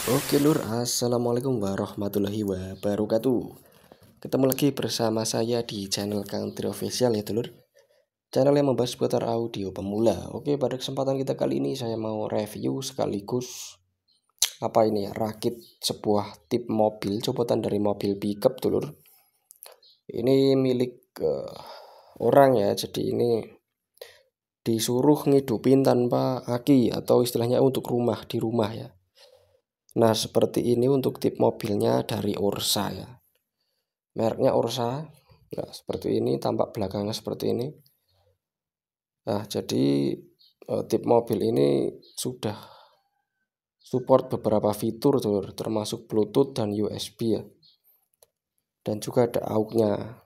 Oke lur, assalamualaikum warahmatullahi wabarakatuh. Ketemu lagi bersama saya di channel Country Official ya dulur. Channel yang membahas seputar audio pemula. Oke, pada kesempatan kita kali ini saya mau review sekaligus rakit sebuah tip mobil copotan dari mobil pickup dulur. Ini milik orang ya, jadi ini disuruh ngidupin tanpa aki atau istilahnya untuk di rumah ya. Nah, seperti ini untuk tip mobilnya dari Ursa ya. Mereknya Ursa. Nah, seperti ini, tampak belakangnya seperti ini. Nah, jadi tip mobil ini sudah support beberapa fitur termasuk Bluetooth dan USB ya. Dan juga ada AUX-nya.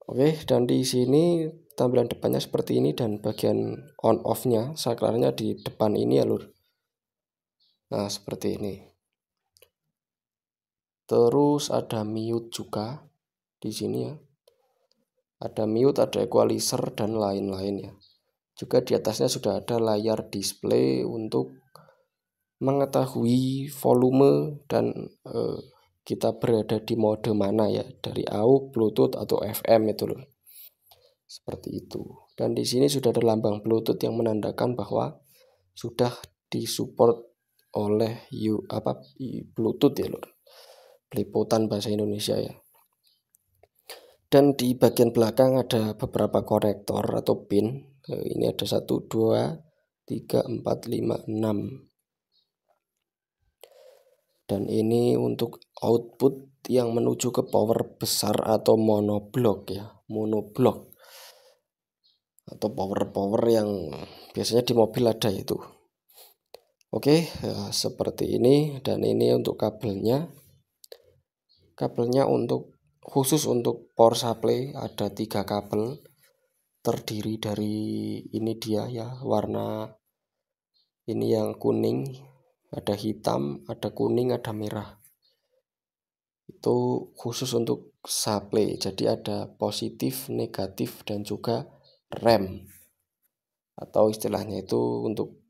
Oke, dan di sini tampilan depannya seperti ini dan bagian on off-nya, saklarnya di depan ini ya, lur. Nah, seperti ini. Terus ada mute juga di sini ya. Ada mute, ada equalizer dan lain-lain ya. Juga di atasnya sudah ada layar display untuk mengetahui volume dan kita berada di mode mana ya, dari AUX, Bluetooth atau FM itu loh. Seperti itu. Dan di sini sudah ada lambang Bluetooth yang menandakan bahwa sudah disupport oleh Bluetooth ya lor. Peliputan bahasa Indonesia ya. Dan di bagian belakang ada beberapa konektor atau pin. Ini ada 1, 2, 3, 4, 5, 6. Dan ini untuk output yang menuju ke power besar atau monoblok ya. Monoblok atau power yang biasanya di mobil ada itu. Oke, ya, seperti ini. Dan ini untuk kabelnya. Kabelnya khusus untuk power supply ada 3 kabel, terdiri dari ini dia ya, warna ini yang kuning, ada hitam, ada kuning, ada merah. Itu khusus untuk supply, jadi ada positif, negatif, dan juga rem, atau istilahnya itu untuk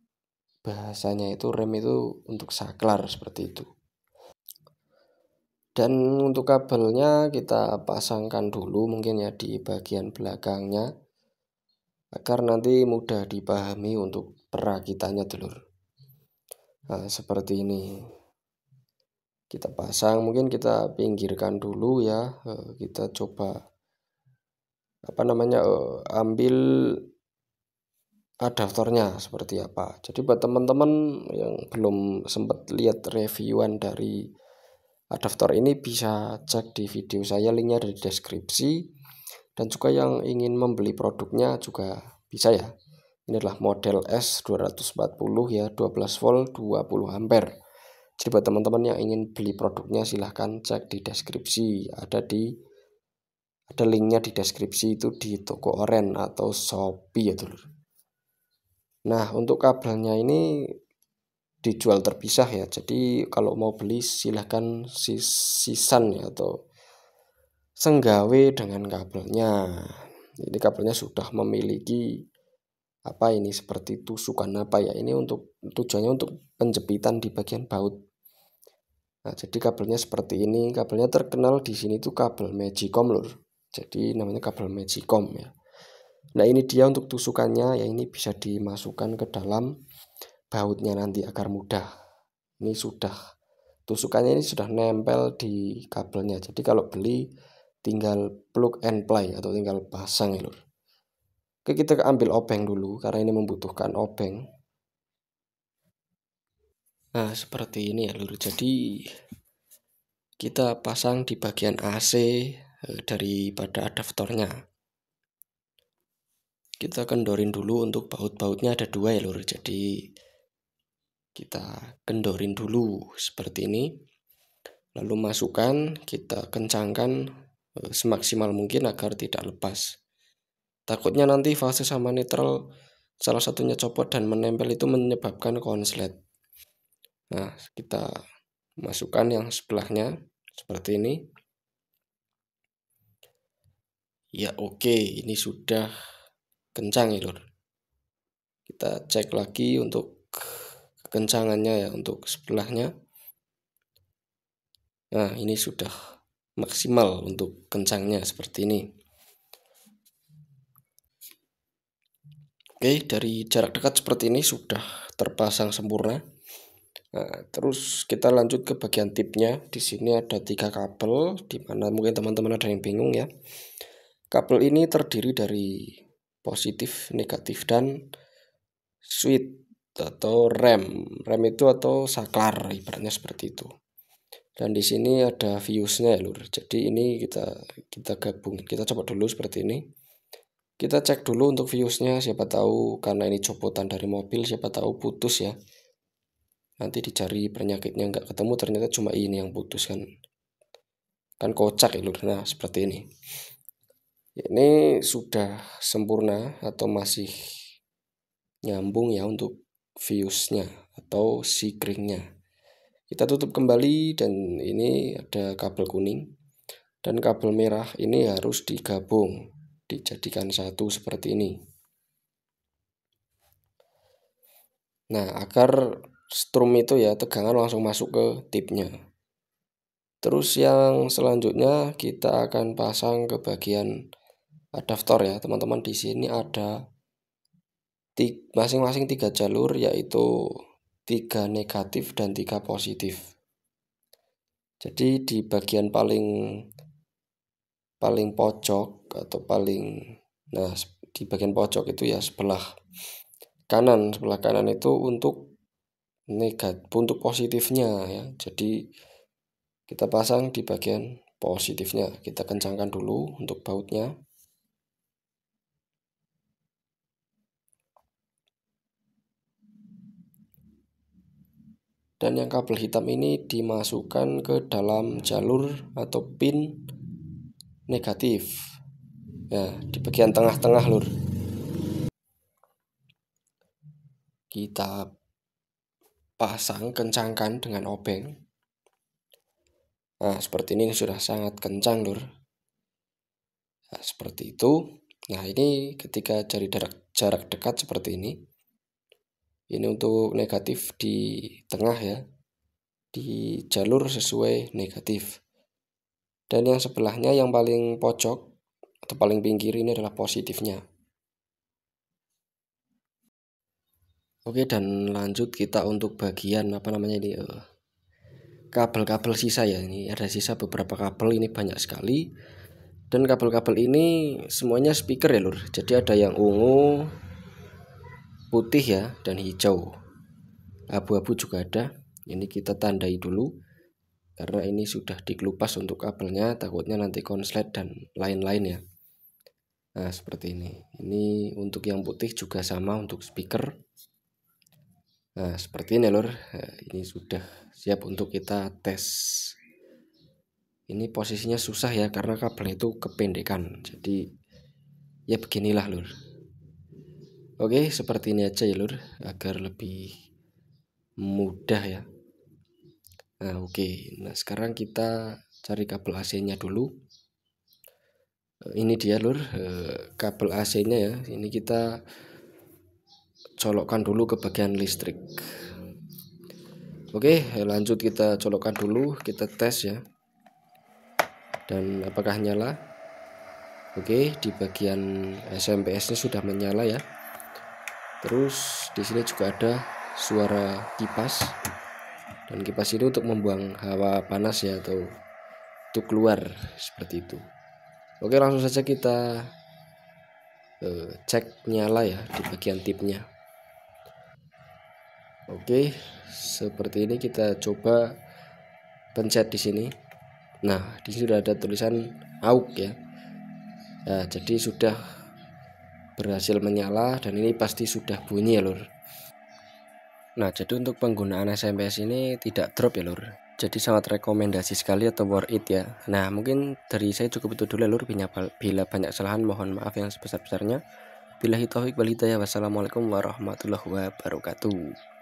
bahasanya itu rem itu untuk saklar seperti itu. Dan untuk kabelnya kita pasangkan dulu mungkin ya di bagian belakangnya, agar nanti mudah dipahami untuk perakitannya dulur. Nah, seperti ini. Kita pasang, mungkin kita pinggirkan dulu ya. Kita coba ambil adaptornya seperti apa. Jadi buat teman-teman yang belum sempat lihat reviewan dari adaptor ini, bisa cek di video saya, linknya ada di deskripsi. Dan juga yang ingin membeli produknya juga bisa ya. Ini adalah model S240 ya, 12 volt 20 ampere. Jadi buat teman-teman yang ingin beli produknya silahkan cek di deskripsi, ada linknya di deskripsi itu di toko oren atau Shopee ya dulur. Nah, untuk kabelnya ini dijual terpisah ya. Jadi kalau mau beli silahkan sisan ya, atau senggawe dengan kabelnya. Jadi kabelnya sudah memiliki seperti tusukan ini untuk tujuannya untuk penjepitan di bagian baut. Nah, jadi kabelnya seperti ini. Kabelnya terkenal di sini tuh kabel Magicom lur. Jadi namanya kabel Magicom ya. Nah, ini dia untuk tusukannya ya, ini bisa dimasukkan ke dalam bautnya nanti agar mudah. Ini tusukannya ini sudah nempel di kabelnya. Jadi kalau beli tinggal plug and play atau tinggal pasang ya lur. Oke, kita ambil obeng dulu karena ini membutuhkan obeng. Nah, seperti ini ya lur. Jadi kita pasang di bagian AC daripada adaptornya. Kita kendorin dulu, untuk baut-bautnya ada 2 ya lur. Jadi kita kendorin dulu seperti ini. Lalu masukkan, kita kencangkan semaksimal mungkin agar tidak lepas. Takutnya nanti fase sama netral salah satunya copot dan menempel, itu menyebabkan konslet. Nah, kita masukkan yang sebelahnya seperti ini. Ya oke, ini sudah kencang ya lur. Kita cek lagi untuk kekencangannya ya, untuk sebelahnya. Nah ini sudah maksimal untuk kencangnya seperti ini. Oke, dari jarak dekat seperti ini sudah terpasang sempurna. Nah, terus kita lanjut ke bagian tipnya. Di sini ada 3 kabel, di mana mungkin teman-teman ada yang bingung ya. Kabel ini terdiri dari positif, negatif, dan switch atau rem. Rem itu atau saklar, ibaratnya seperti itu. Dan di sini ada fuse-nya ya lur. Jadi ini kita gabung. Kita coba dulu seperti ini. Kita cek dulu untuk fuse-nya, siapa tahu karena ini copotan dari mobil, siapa tahu putus ya. Nanti dicari penyakitnya nggak ketemu, ternyata cuma ini yang putus kan. Kan kocak ya lur. Nah, seperti ini. Ini sudah sempurna atau masih nyambung ya untuk fuse-nya atau sikringnya. Kita tutup kembali dan ini ada kabel kuning dan kabel merah ini harus digabung, dijadikan satu seperti ini. Nah, agar strum itu ya tegangan langsung masuk ke tipnya. Terus yang selanjutnya kita akan pasang ke bagian adaptor ya, teman-teman. Di sini ada masing-masing 3 jalur, yaitu 3 negatif dan 3 positif. Jadi di bagian paling pojok atau di bagian pojok itu ya sebelah kanan itu untuk positifnya ya. Jadi kita pasang di bagian positifnya. Kita kencangkan dulu untuk bautnya. Dan yang kabel hitam ini dimasukkan ke dalam jalur atau pin negatif. Nah, di bagian tengah-tengah lur. Kita pasang, kencangkan dengan obeng. Nah, seperti ini sudah sangat kencang lur. Nah, seperti itu. Nah, ini ketika dari jarak dekat seperti ini. Ini untuk negatif di tengah ya. Di jalur sesuai negatif. Dan yang sebelahnya yang paling pojok atau paling pinggir ini adalah positifnya. Oke, dan lanjut kita untuk bagian kabel-kabel sisa ya. Ini ada sisa beberapa kabel, ini banyak sekali. Dan kabel-kabel ini semuanya speaker ya lur. Jadi ada yang ungu, putih ya, dan hijau. Abu-abu juga ada. Ini kita tandai dulu karena ini sudah dikelupas untuk kabelnya, takutnya nanti konslet dan lain-lain ya. Nah, seperti ini. Ini untuk yang putih juga sama untuk speaker. Nah, seperti ini lur. Nah, ini sudah siap untuk kita tes. Ini posisinya susah ya karena kabel itu kependekan. Jadi ya beginilah lur. Oke, seperti ini aja ya lur, agar lebih mudah ya. Nah, oke. Nah, sekarang kita cari kabel AC-nya dulu. Ini dia lur, kabel AC-nya ya. Ini kita colokkan dulu ke bagian listrik. Oke, lanjut kita colokkan dulu, kita tes ya. Dan apakah nyala? Oke, di bagian SMP-nya sudah menyala ya. Terus di sini juga ada suara kipas. Dan kipas ini untuk membuang hawa panas ya, atau untuk keluar seperti itu. Oke, langsung saja kita cek nyala ya di bagian tipnya. Oke, seperti ini kita coba pencet di sini. Nah, di sini sudah ada tulisan AUX ya. Nah, jadi sudah berhasil menyala dan ini pasti sudah bunyi ya lur. Nah, jadi untuk penggunaan SMS ini tidak drop ya lur. Jadi sangat rekomendasi sekali atau worth it ya. Nah, mungkin dari saya cukup itu dulu ya lur. Bila banyak kesalahan mohon maaf yang sebesar-besarnya. Billahi taufiq wal hidayah. Wassalamualaikum warahmatullahi wabarakatuh.